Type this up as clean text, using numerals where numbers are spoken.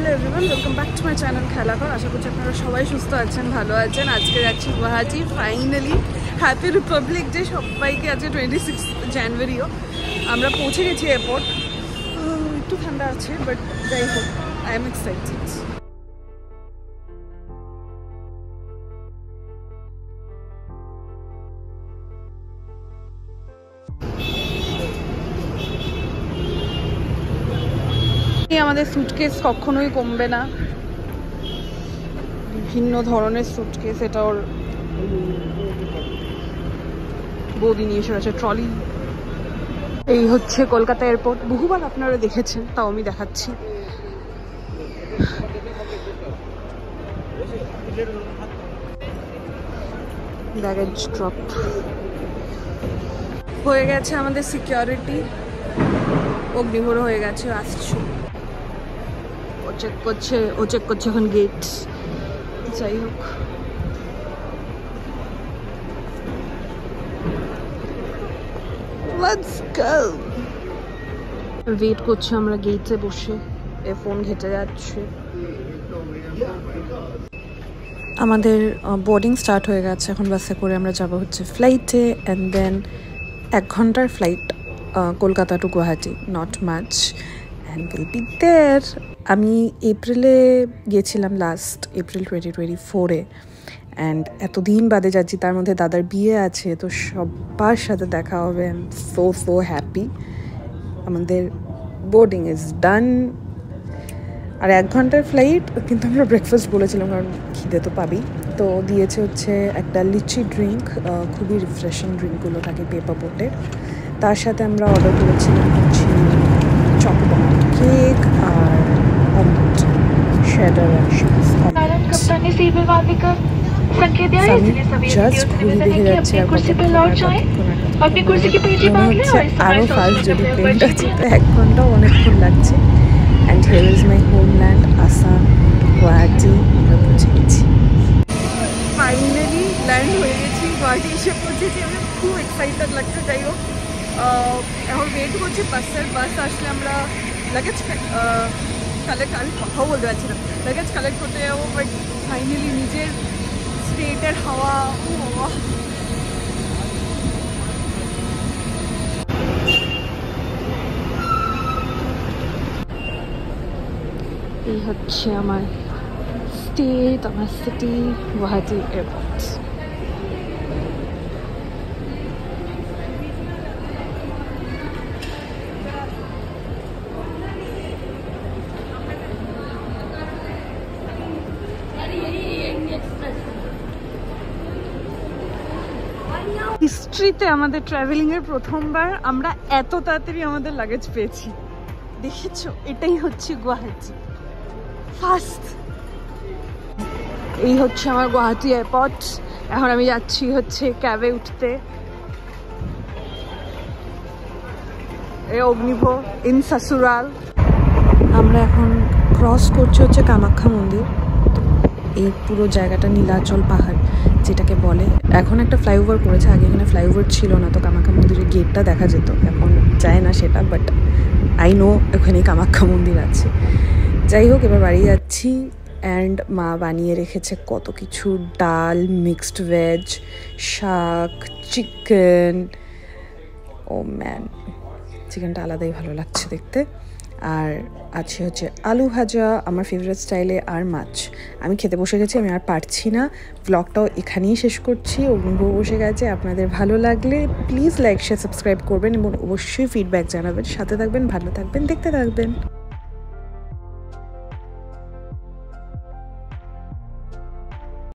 Hello everyone, welcome back to my channel Khelaghar. আশা করছি আপনারা সবাই সুস্থ আছেন, ভালো আছেন। আজকে যাচ্ছি Guwahati. Finally happy Republic Day সবাইকে। আজকে 26 জানুয়ারিও আমরা পৌঁছে গেছি এয়ারপোর্ট। একটু ঠান্ডা আছে, বাট যাই হোক, আই এম এক্সাইটেড। আমাদের সুটকেস কখনোই কমবে না, বিভিন্ন ধরনের সুটকেস। এটা ওর বৌদি নিয়ে এসে আছে ট্রলি। এই হচ্ছে কলকাতা এয়ারপোর্ট, বহুবার আপনারা দেখেছেন, তাও আমি দেখাচ্ছি। ব্যাগেজ ড্রপ হয়ে গেছে আমাদের সিকিউরিটি, অগ্নিভর হয়ে গেছে, আসছে। ও চেক করছে এখন গেট। যাই হোক, লেটস গো। ওয়েট করছি আমরা গেটে বসে, এ ফোন ঘেটে যাচ্ছে। আমাদের বোর্ডিং স্টার্ট হয়ে গেছে, এখন বাসে করে আমরা যাব হচ্ছে ফ্লাইটে। অ্যান্ড দেন 1 ঘন্টার flight, Kolkata to Guwahati, not much, and will be there. আমি এপ্রিলে গিয়েছিলাম, লাস্ট এপ্রিল 2024-এ। অ্যান্ড এতদিন বাদে যাচ্ছি, তার মধ্যে দাদার বিয়ে আছে, তো সবার সাথে দেখা হবে। I am so happy. আমাদের বোর্ডিং ইজ ডান। আর 1 ঘন্টার ফ্লাইট, কিন্তু আমরা ব্রেকফাস্ট বলেছিলাম কারণ খিদে তো পাবি। তো দিয়েছে হচ্ছে একটা লিচি ড্রিঙ্ক, খুবই রিফ্রেশিং ড্রিঙ্কগুলো থাকে পেপার বোটের। তার সাথে আমরা অর্ডার করেছিলাম হচ্ছে চকোবার কেক আর অমলেট, শেডার আর চিজ অমলেট। জাস্ট ঘুরে দেখে যাচ্ছে, আর মনে হচ্ছে আরও ফাস্ট যদি প্লেনটা যেত। 1 ঘন্টাও অনেকক্ষণ লাগছে। And here is my homeland, Assam, Guwahati. আমরা পৌঁছে গেছি, ফাইনালি ল্যান্ড হয়ে গেছি, গুয়াহাটি এসে পৌঁছেছি। আমি খুব এক্সাইটেড লাগছে। যাই হোক, এখন ওয়েট করছি বাসের। বাস আসলে আমরা লাগেজ কালেক্ট, আমি কথাও বলতে পারছি না, লাগেজ কালেক্ট করতে যাবো। বাট ফাইনালি নিজের স্টেটের হাওয়া, এই হচ্ছে আমার স্টেট, আমার সিটি, গুয়াহাটি এয়ারপোর্ট। হিস্ট্রিতে আমাদের ট্রাভেলিংয়ের প্রথমবার আমরা এত তাড়াতাড়ি আমাদের লাগেজ পেয়েছি। দেখেছো, এটাই হচ্ছে গুয়াহাটি ফার্স্ট। এই হচ্ছে আমার গুয়াহাটি এয়ারপোর্ট। এখন আমি যাচ্ছি হচ্ছে ক্যাবে উঠতে। অগ্নিভ ইন সাসুরাল। আমরা এখন ক্রস করছি হচ্ছে কামাখ্যা মন্দির। এই পুরো জায়গাটা নীলাচল পাহাড় যেটাকে বলে। এখন একটা ফ্লাইওভার করেছে, আগে এখানে ফ্লাইওভার ছিল না, তো কামাখ্যা মন্দিরের গেটটা দেখা যেত, এখন যায় না সেটা। বাট আই নো এখানে কামাখ্যা মন্দির আছে। যাই হোক, এবার বাড়ি যাচ্ছি। অ্যান্ড মা বানিয়ে রেখেছে কত কিছু, ডাল, মিক্সড ভেজ, শাক, চিকেন। ও ম্যান, চিকেনটা আলাদাই ভালো লাগছে দেখতে। আর আছে হচ্ছে আলু ভাজা আমার ফেভারিট স্টাইলে, আর মাছ। আমি খেতে বসে গেছি, আমি আর পারছি না। ব্লগটাও এখানেই শেষ করছি। অগ্নিভ বসে গেছে। আপনাদের ভালো লাগলে প্লিজ লাইক, শেয়ার, সাবস্ক্রাইব করবেন এবং অবশ্যই ফিডব্যাক জানাবেন। সাথে থাকবেন, ভালো থাকবেন, দেখতে থাকবেন।